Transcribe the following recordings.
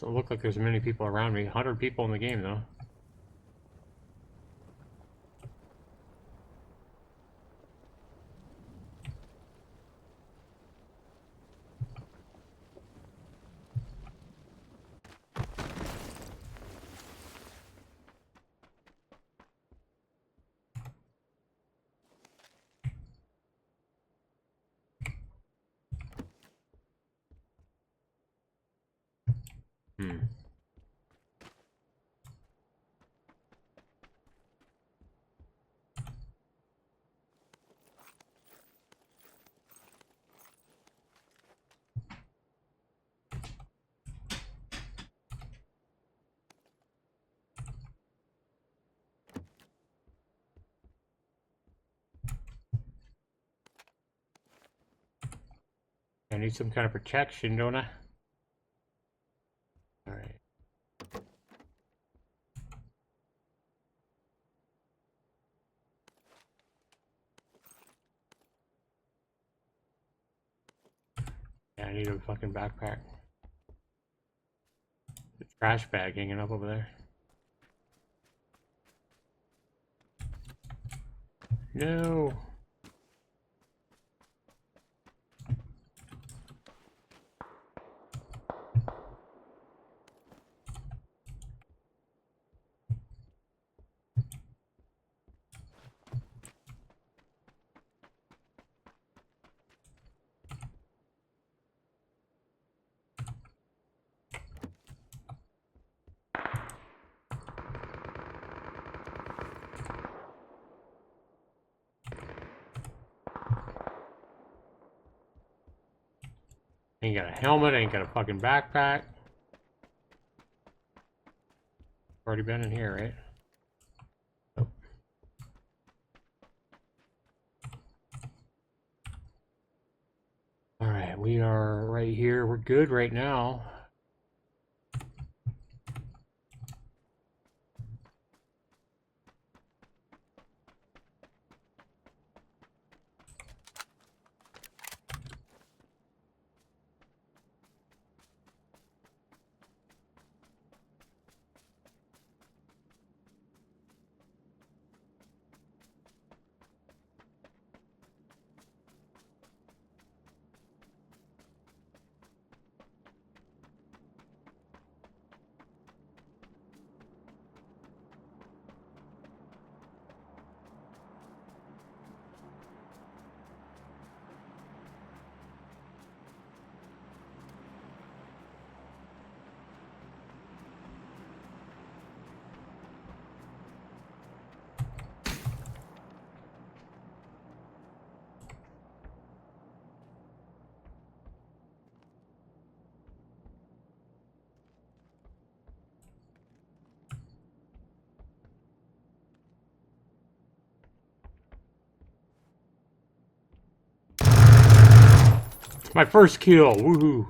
Doesn't look like there's many people around me. 100 people in the game, though. Hmm. I need some kind of protection, don't I? Alright. Yeah, I need a fucking backpack. The trash bag hanging up over there. No! Ain't got a helmet, ain't got a fucking backpack. Already been in here, right? Oh. Alright, we are right here. We're good right now. My first kill, woohoo!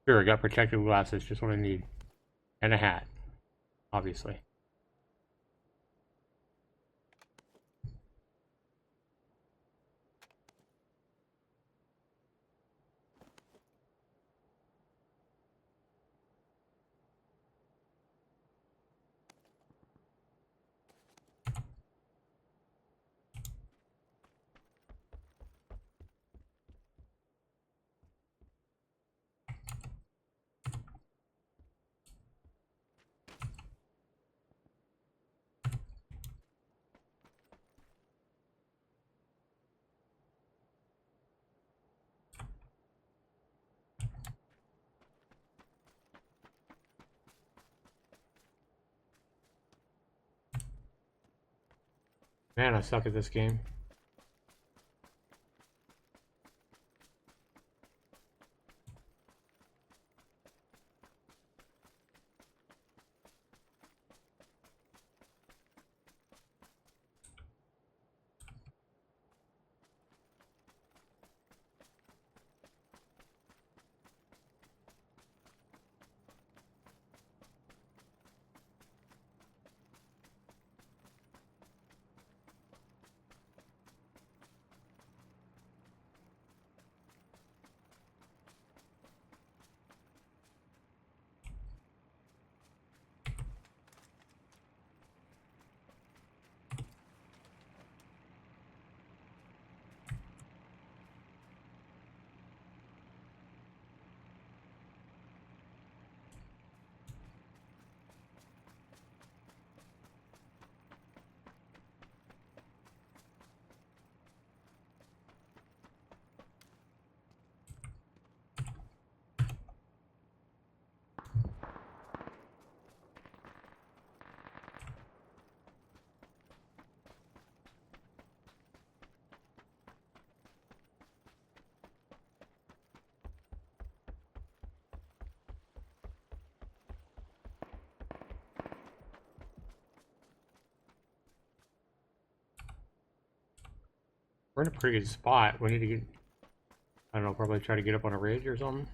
Sure, I got protective glasses, just what I need. And a hat, obviously. Man, I suck at this game. We're in a pretty good spot. We need to get, I don't know, probably try to get up on a ridge or something.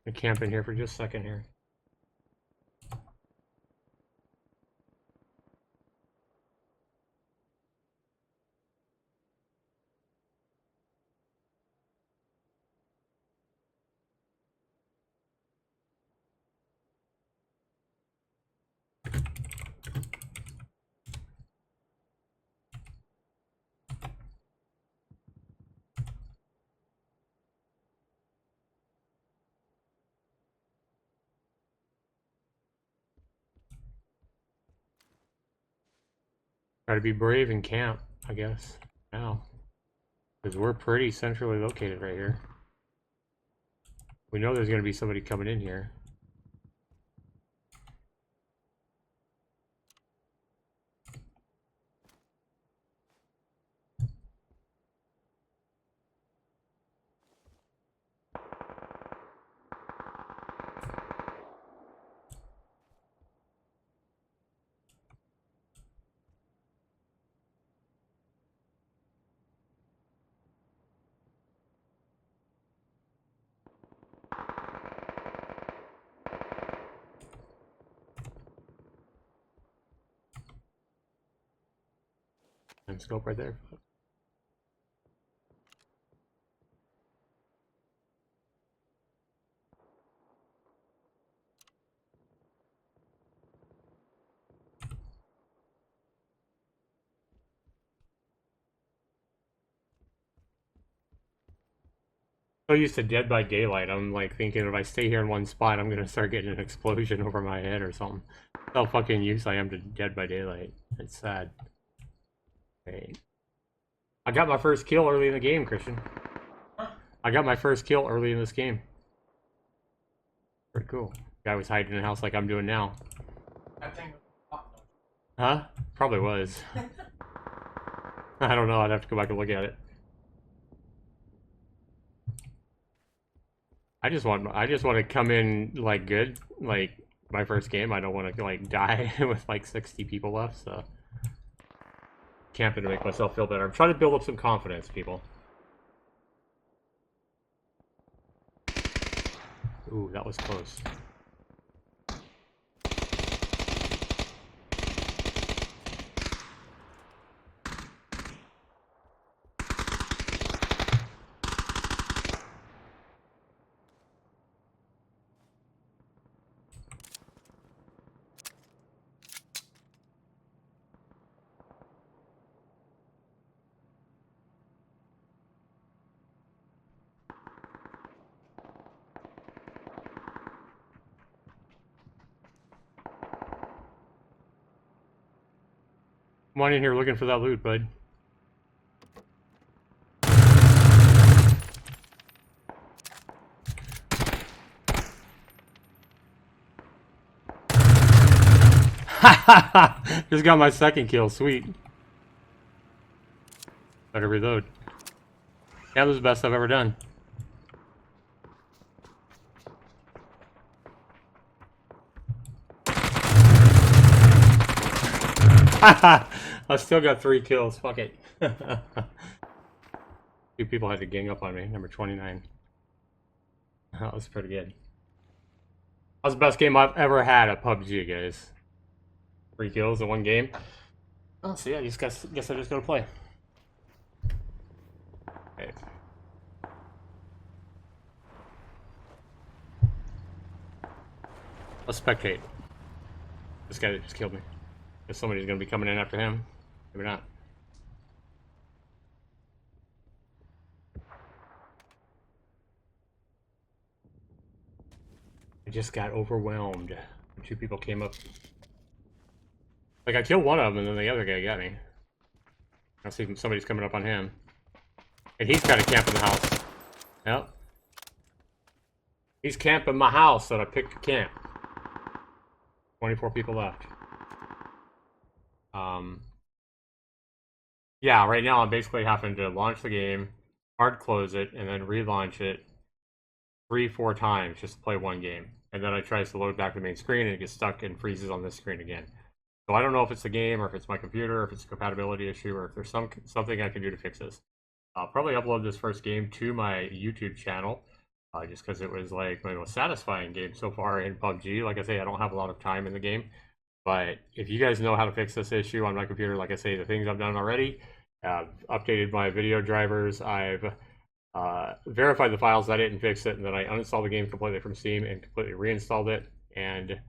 I'm camping here for just a second here. Try to be brave and camp, I guess, now. Because we're pretty centrally located right here. We know there's going to be somebody coming in here. And scope right there. So used to Dead by Daylight, I'm like thinking if I stay here in one spot, I'm gonna start getting an explosion over my head or something. That's how fucking used I am to Dead by Daylight. It's sad. Okay. I got my first kill early in the game, Christian. I got my first kill early in this game. Pretty cool. Guy was hiding in a house like I'm doing now. That thing was Huh? Probably was. I don't know, I'd have to go back and look at it. I just want to come in like good, like my first game. I don't want to like die with like 60 people left, so camping to make myself feel better. I'm trying to build up some confidence, people. Ooh, that was close. Come on in here looking for that loot, bud. Just got my second kill, sweet. Better reload. That was the best I've ever done. I still got 3 kills, fuck it. 2 people had to gang up on me, number 29. That was pretty good. That was the best game I've ever had at PUBG, guys. 3 kills in 1 game. Oh, so yeah, I just guess I just gotta play. Okay. Let's spectate. This guy just killed me. Guess somebody's gonna be coming in after him. Maybe not. I just got overwhelmed. 2 people came up. Like, I killed one of them, and then the other guy got me. I see somebody's coming up on him. And he's kind of camping the house. Yep. He's camping my house that I picked to camp. 24 people left. Yeah, right now I'm basically having to launch the game, hard close it, and then relaunch it 3-4 times just to play one game. And then it tries to load back to the main screen and it gets stuck and freezes on this screen again. So I don't know if it's the game or if it's my computer, or if it's a compatibility issue, or if there's something I can do to fix this. I'll probably upload this first game to my YouTube channel, just because it was like my most satisfying game so far in PUBG. Like I say, I don't have a lot of time in the game, but if you guys know how to fix this issue on my computer, like I say, the things I've done already, I've updated my video drivers, I've verified the files, I didn't fix it, and then I uninstalled the game completely from Steam and completely reinstalled it, and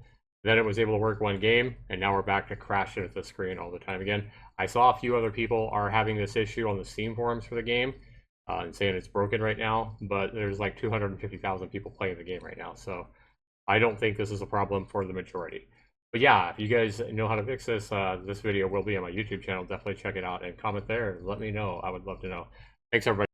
then it was able to work one game, and now we're back to crashing at the screen all the time again. I saw a few other people are having this issue on the Steam forums for the game, and saying it's broken right now, but there's like 250,000 people playing the game right now, so I don't think this is a problem for the majority. But yeah, if you guys know how to fix this, this video will be on my YouTube channel. Definitely check it out and comment there and let me know. I would love to know. Thanks, everybody.